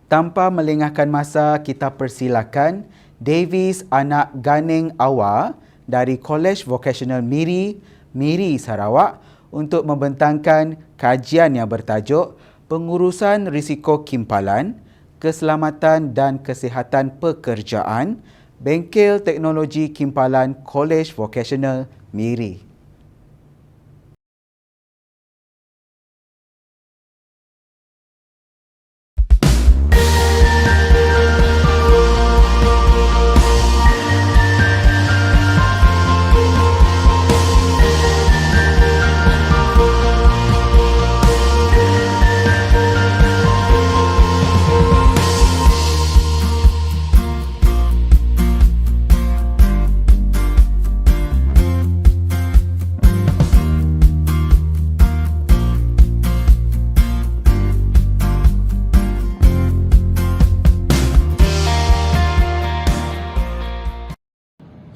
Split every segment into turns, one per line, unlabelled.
Tanpa melengahkan masa, kita persilakan Davis Anak Ganing Awa dari Kolej Vocational Miri Sarawak untuk membentangkan kajian yang bertajuk Pengurusan Risiko Kimpalan, Keselamatan dan Kesihatan Pekerjaan, Bengkel Teknologi Kimpalan Kolej Vocational Miri.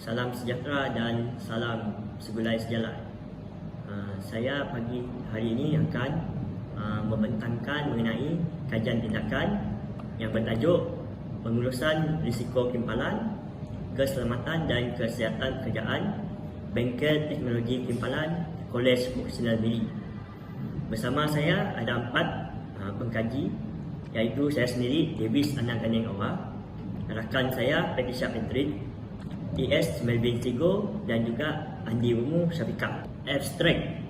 Salam sejahtera dan salam segulai sejalan. Saya pagi hari ini akan membentangkan mengenai kajian tindakan yang bertajuk Pengurusan Risiko Kimpalan, Keselamatan dan Kesihatan Pekerjaan, Bengkel Teknologi Kimpalan, Kolej Vocational Miri. Bersama saya ada 4 pengkaji, iaitu saya sendiri, Davis Anak Ganing Awa, rakan saya Patricia Patrick, TS Melvin Sigo dan juga Andi Umu Syafiqah. Abstrak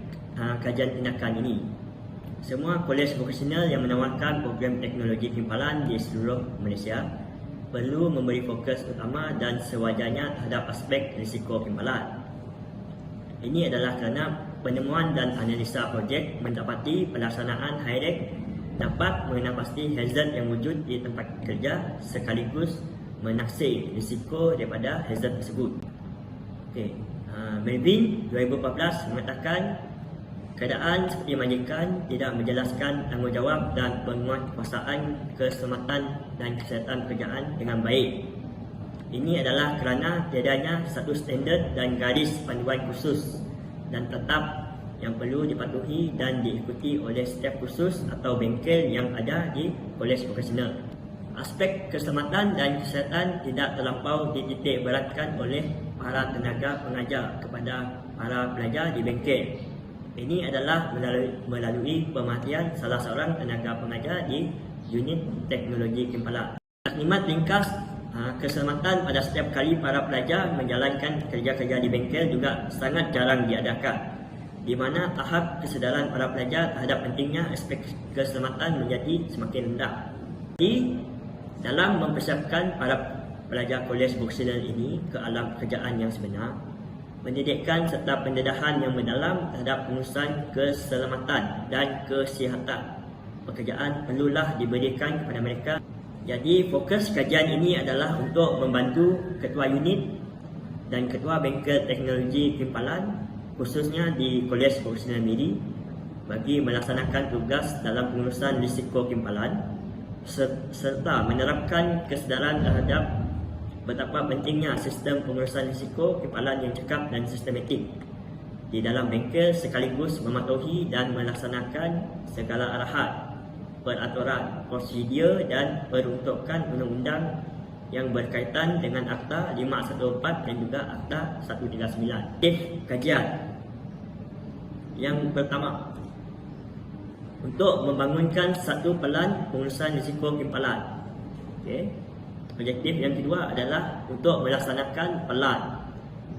kajian tindakan ini, semua kolej vokasional yang menawarkan program teknologi kimpalan di seluruh Malaysia perlu memberi fokus utama dan sewajarnya terhadap aspek risiko kimpalan. Ini adalah kerana penemuan dan analisa projek mendapati pelaksanaan high-tech dapat mengenal pasti hazard yang wujud di tempat kerja sekaligus menaksir risiko daripada hazard tersebut. Melvin 2014 mengatakan keadaan seperti majikan tidak menjelaskan tanggungjawab dan penguatkuasaan keselamatan dan kesihatan pekerjaan dengan baik. Ini adalah kerana tiadanya satu standard dan garis panduan khusus dan tetap yang perlu dipatuhi dan diikuti oleh staf khusus atau bengkel yang ada di kolej vokasional. Aspek keselamatan dan kesihatan tidak terlampau dititik beratkan oleh para tenaga pengajar kepada para pelajar di bengkel. Ini adalah melalui pemerhatian salah seorang tenaga pengajar di unit teknologi kimpalan. Taklimat ringkas keselamatan pada setiap kali para pelajar menjalankan kerja-kerja di bengkel juga sangat jarang diadakan, di mana tahap kesedaran para pelajar terhadap pentingnya aspek keselamatan menjadi semakin rendah. Dalam mempersiapkan para pelajar kolej vokasional ini ke alam pekerjaan yang sebenar, pendidikan serta pendedahan yang mendalam terhadap pengurusan keselamatan dan kesihatan pekerjaan perlulah diberikan kepada mereka. Jadi fokus kajian ini adalah untuk membantu ketua unit dan ketua bengkel teknologi kimpalan khususnya di kolej vokasional Miri bagi melaksanakan tugas dalam pengurusan risiko kimpalan serta menerapkan kesedaran terhadap betapa pentingnya sistem pengurusan risiko kimpalan yang cekap dan sistematik di dalam bengkel sekaligus mematuhi dan melaksanakan segala arahan, peraturan, prosedur dan peruntukan undang-undang yang berkaitan dengan Akta 514 dan juga Akta 139. Kajian yang pertama, untuk membangunkan satu pelan pengurusan risiko kimpalan. Objektif yang kedua adalah untuk melaksanakan pelan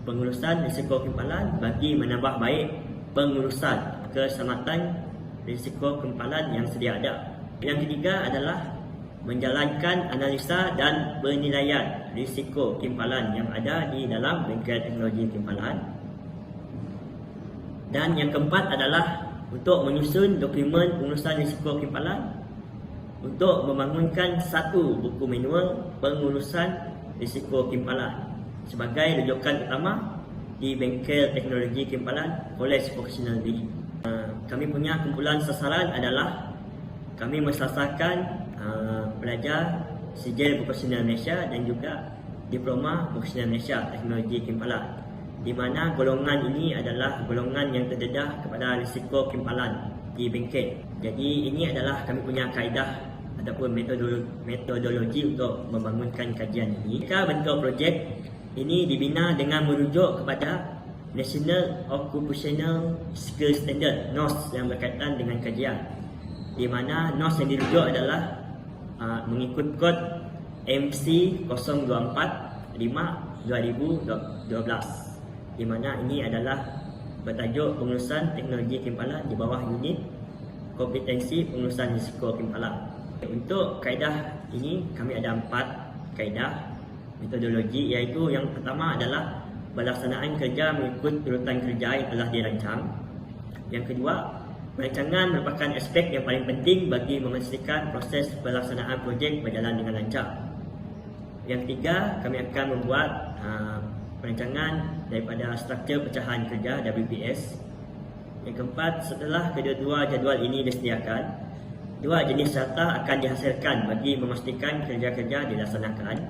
pengurusan risiko kimpalan bagi menambah baik pengurusan keselamatan risiko kimpalan yang sedia ada. Yang ketiga adalah menjalankan analisa dan penilaian risiko kimpalan yang ada di dalam bengkel teknologi kimpalan. Dan yang keempat adalah untuk menyusun dokumen pengurusan risiko kimpalan, untuk membangunkan satu buku manual pengurusan risiko kimpalan sebagai rujukan utama di bengkel teknologi kimpalan kolej vokasional Miri. Kami punya kumpulan sasaran adalah kami mensasarkan pelajar sijil vokasional Malaysia dan juga diploma vokasional Malaysia teknologi kimpalan, di mana golongan ini adalah golongan yang terdedah kepada risiko kimpalan di bengkel. Jadi ini adalah kami punya kaedah ataupun metodologi untuk membangunkan kajian ini. Jika bentuk projek ini dibina dengan merujuk kepada National Occupational Skill Standard (NOS) yang berkaitan dengan kajian, di mana NOS yang dirujuk adalah mengikut kod MC 024-5/2012, di mana ini adalah bertajuk pengurusan teknologi timpalan di bawah unit kompetensi pengurusan risiko timpalan. Untuk kaedah ini kami ada 4 kaedah metodologi, iaitu yang pertama adalah pelaksanaan kerja mengikut urutan kerja yang telah dirancang. Yang kedua, perancangan merupakan aspek yang paling penting bagi memastikan proses pelaksanaan projek berjalan dengan lancar. Yang ketiga, kami akan membuat perancangan daripada struktur pecahan kerja WPS. Yang keempat, setelah kedua-dua jadual ini disediakan, 2 jenis serta akan dihasilkan bagi memastikan kerja-kerja dilaksanakan.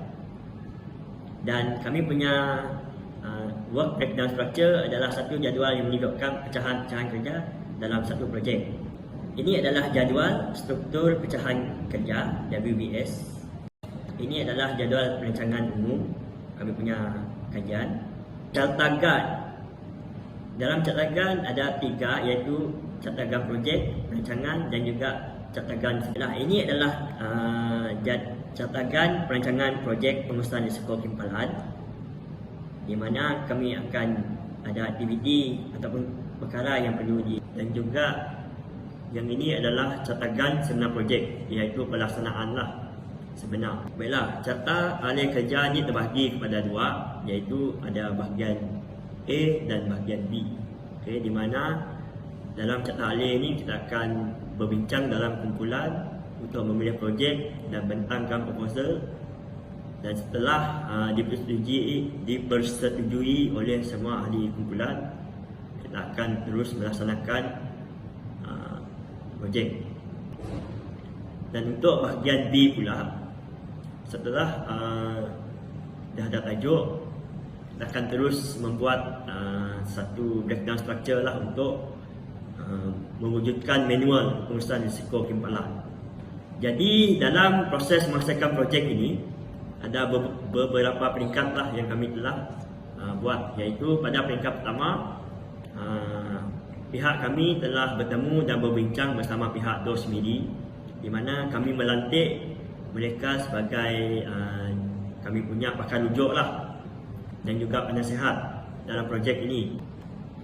Dan kami punya work breakdown structure adalah satu jadual yang menunjukkan pecahan-pecahan kerja dalam satu projek. Ini adalah jadual struktur pecahan kerja WBS. Ini adalah jadual perancangan umum kami punya kajian. Cartagan. Dalam cartagan ada 3, iaitu cartagan projek, perancangan dan juga cartagan. Ini adalah cartagan perancangan projek pengurusan risiko timpalan, di mana kami akan ada aktiviti ataupun perkara yang perlu dan juga yang ini adalah cartagan sebenar projek, iaitu pelaksanaan sebenar. Baiklah, carta ahli kerja ni terbahagi kepada 2, iaitu ada bahagian A dan bahagian B. Di mana dalam carta ahli ini kita akan berbincang dalam kumpulan untuk memilih projek dan bentangkan proposal. Dan setelah dipersetujui oleh semua ahli kumpulan, kita akan terus melaksanakan projek. Dan untuk bahagian B pula, setelah dah ada tajuk, kita akan terus membuat satu breakdown structure untuk mewujudkan manual pengurusan risiko timpalan. Jadi dalam proses melaksanakan projek ini, ada beberapa peringkat yang kami telah buat, iaitu pada peringkat pertama, pihak kami telah bertemu dan berbincang bersama pihak DOS MIRI, di mana kami melantik mereka sebagai kami punya pakar rujuk dan juga penasihat dalam projek ini.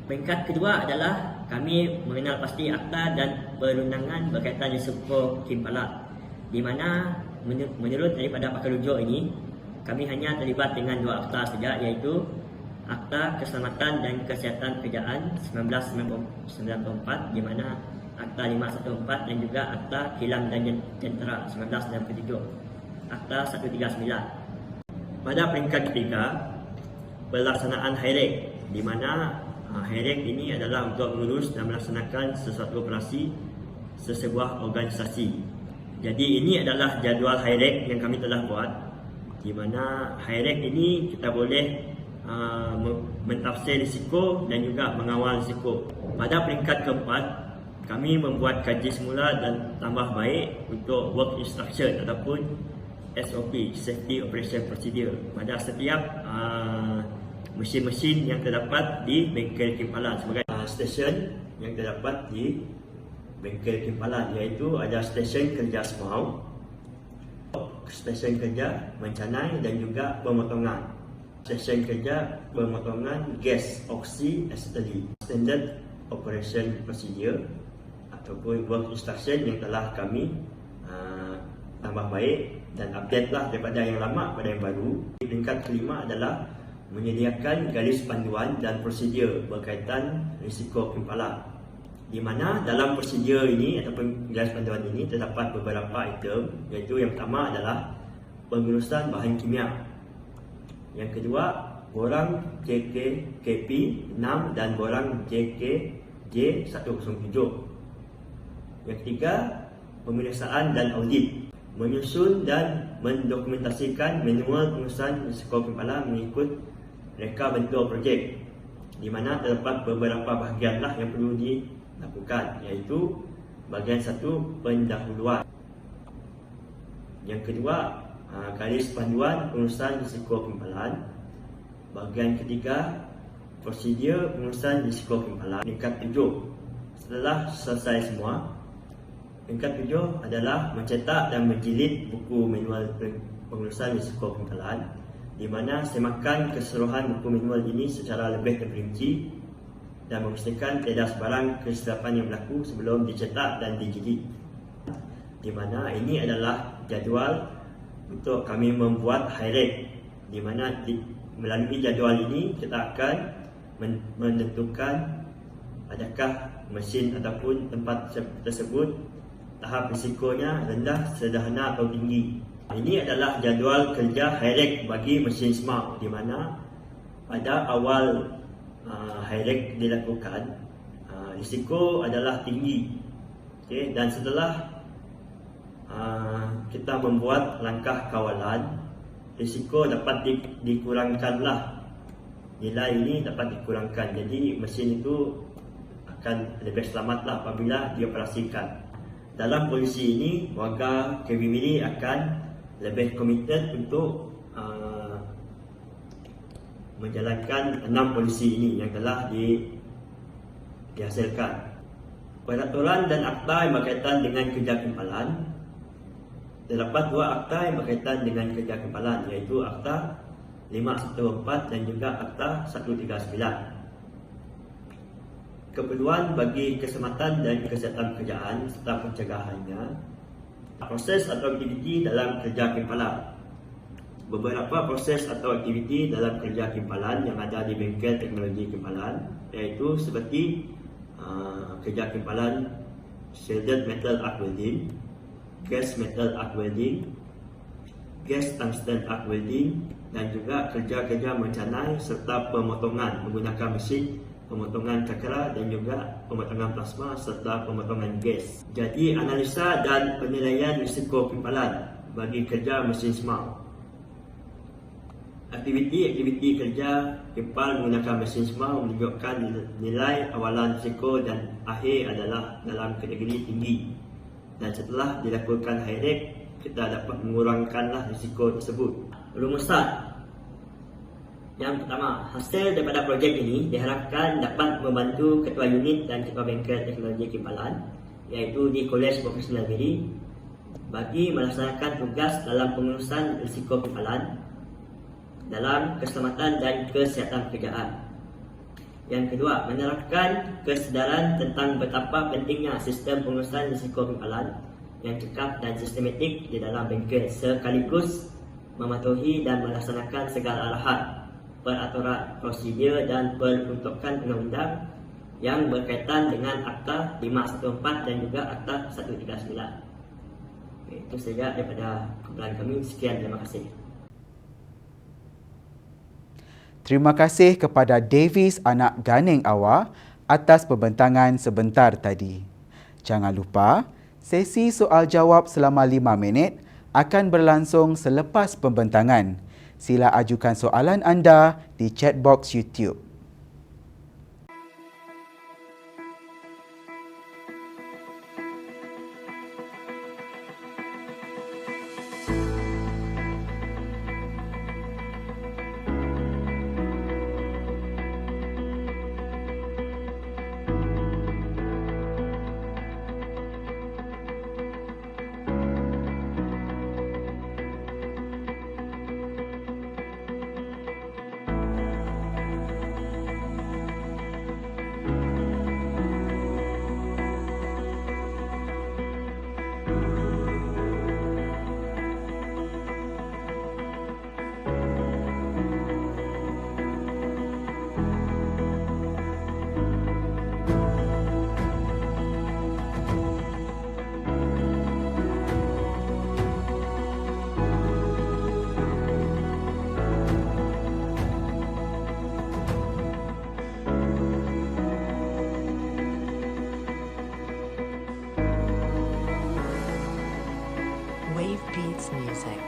Peringkat kedua adalah kami mengenal pasti akta dan perundangan berkaitan risiko timpalan, di mana menurut daripada pakar rujuk ini, kami hanya terlibat dengan 2 akta saja, iaitu Akta Keselamatan dan Kesihatan Pekerjaan 1994, di mana Akta 514, dan juga Akta Kilang dan Jentera 1997, Akta 139. Pada peringkat ketiga, pelaksanaan HIREK, di mana HIREK ini adalah untuk mengurus dan melaksanakan sesuatu operasi sesebuah organisasi. Jadi ini adalah jadual HIREK yang kami telah buat, di mana HIREK ini kita boleh mentafsir risiko dan juga mengawal risiko. Pada peringkat keempat, kami membuat kaji semula dan tambah baik untuk work instruction ataupun SOP, Safety Operation Procedure, pada setiap mesin-mesin yang terdapat di bengkel timpalan sebagai stesen yang terdapat di bengkel timpalan, iaitu ada stesen kerja semau, stesen kerja mencanai dan juga pemotongan, stesen kerja pemotongan gas oksi acetylene, standard operation procedure ataupun work instruction yang telah kami tambah baik dan update daripada yang lama pada yang baru. Peringkat kelima adalah menyediakan garis panduan dan prosedur berkaitan risiko timpalan, di mana dalam prosedur ini ataupun garis panduan ini terdapat beberapa item, iaitu yang pertama adalah pengurusan bahan kimia, yang kedua borang JKKP 6 dan borang JKJ 107, yang ketiga pemeriksaan dan audit, menyusun dan mendokumentasikan manual pengurusan risiko timpalan mengikut reka bentuk projek, di mana terdapat beberapa bahagian yang perlu dilakukan, iaitu bahagian 1 pendahuluan, Yang kedua, garis panduan pengurusan risiko kempalan. Bahagian ketiga, prosedur pengurusan risiko kempalan. Tingkat 7. Setelah selesai semua, tingkat 7 adalah mencetak dan menjilid buku manual pengurusan risiko kempalan, di mana semakan keseluruhan buku manual ini secara lebih terperinci dan memastikan tiada sebarang kesilapan yang berlaku sebelum dicetak dan dijilid. Di mana ini adalah jadual untuk kami membuat high-rate, di mana melalui jadual ini kita akan menentukan adakah mesin ataupun tempat tersebut tahap risikonya rendah, sederhana atau tinggi. Ini adalah jadual kerja high-rate bagi mesin smart, di mana pada awal high-rate dilakukan, risiko adalah tinggi. Okay? Dan setelah kita membuat langkah kawalan, risiko dapat dikurangkanlah. Nilai ini dapat dikurangkan. Jadi mesin itu akan lebih selamatlah apabila dioperasikan. Dalam polisi ini, warga KB Miri akan lebih komited untuk menjalankan 6 polisi ini yang telah dihasilkan. Peraturan dan akta yang berkaitan dengan kerja kempalan. Terdapat 2 akta yang berkaitan dengan kerja kempalan, iaitu Akta 514 dan juga Akta 139. Keperluan bagi keselamatan dan kesihatan pekerjaan serta pencegahannya. Proses atau aktiviti dalam kerja kempalan. Beberapa proses atau aktiviti dalam kerja kempalan yang ada di bengkel teknologi kempalan, iaitu seperti kerja kempalan shielded metal arc welding, gas metal arc welding, gas tungsten arc welding, dan juga kerja-kerja mencanai serta pemotongan menggunakan mesin pemotongan cakra dan juga pemotongan plasma serta pemotongan gas. Jadi analisa dan penilaian risiko kempalan bagi kerja mesin smart. Aktiviti kerja kempal menggunakan mesin smart menunjukkan nilai awalan risiko dan akhir adalah dalam kategori tinggi. Dan setelah dilakukan high-rate, kita dapat mengurangkanlah risiko tersebut. Rumusan. Yang pertama, hasil daripada projek ini diharapkan dapat membantu ketua unit dan ketua bengkel teknologi kempalan, iaitu di Kolej Vocasional Miri, bagi melaksanakan tugas dalam pengurusan risiko kempalan dalam keselamatan dan kesihatan pekerjaan. Yang kedua, menerapkan kesedaran tentang betapa pentingnya sistem pengurusan risiko kempalan yang cekap dan sistematik di dalam bengkel, sekaligus mematuhi dan melaksanakan segala arahan, peraturan, prosedur dan peruntukan undang-undang yang berkaitan dengan Akta 514 dan juga Akta 139. Itu saja daripada kumpulan kami. Sekian, terima kasih.
Terima kasih kepada Davis anak Ganeng Awa atas pembentangan sebentar tadi. Jangan lupa, sesi soal jawab selama 5 minit akan berlangsung selepas pembentangan. Sila ajukan soalan anda di chat box YouTube.
Wave Beats Music.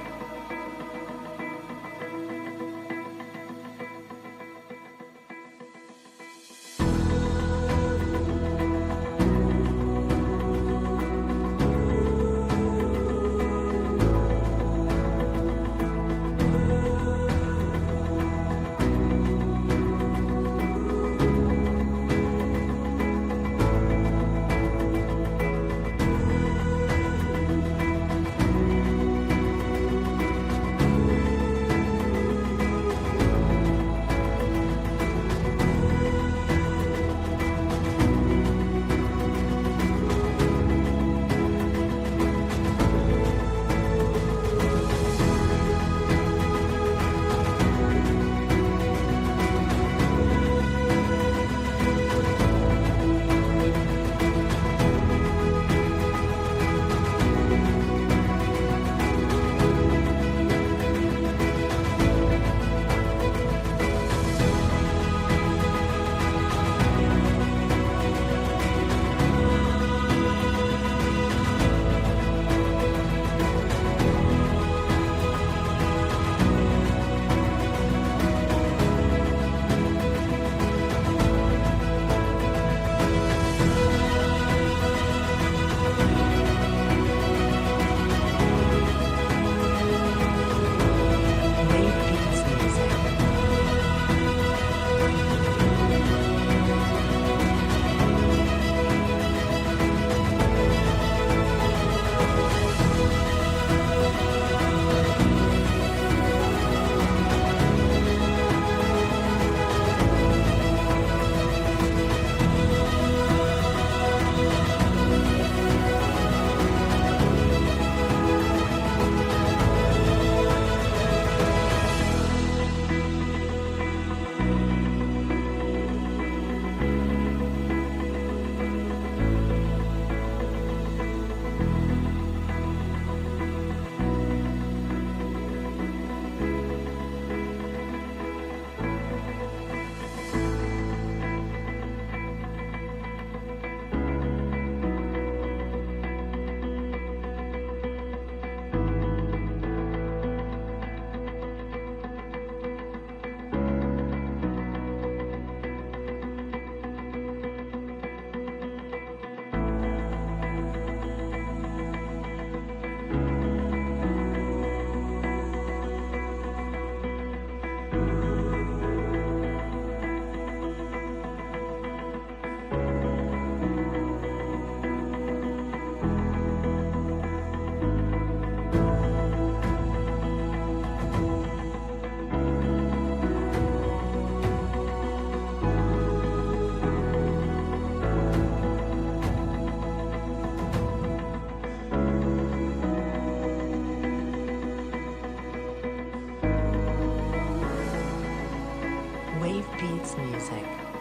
Beats Music.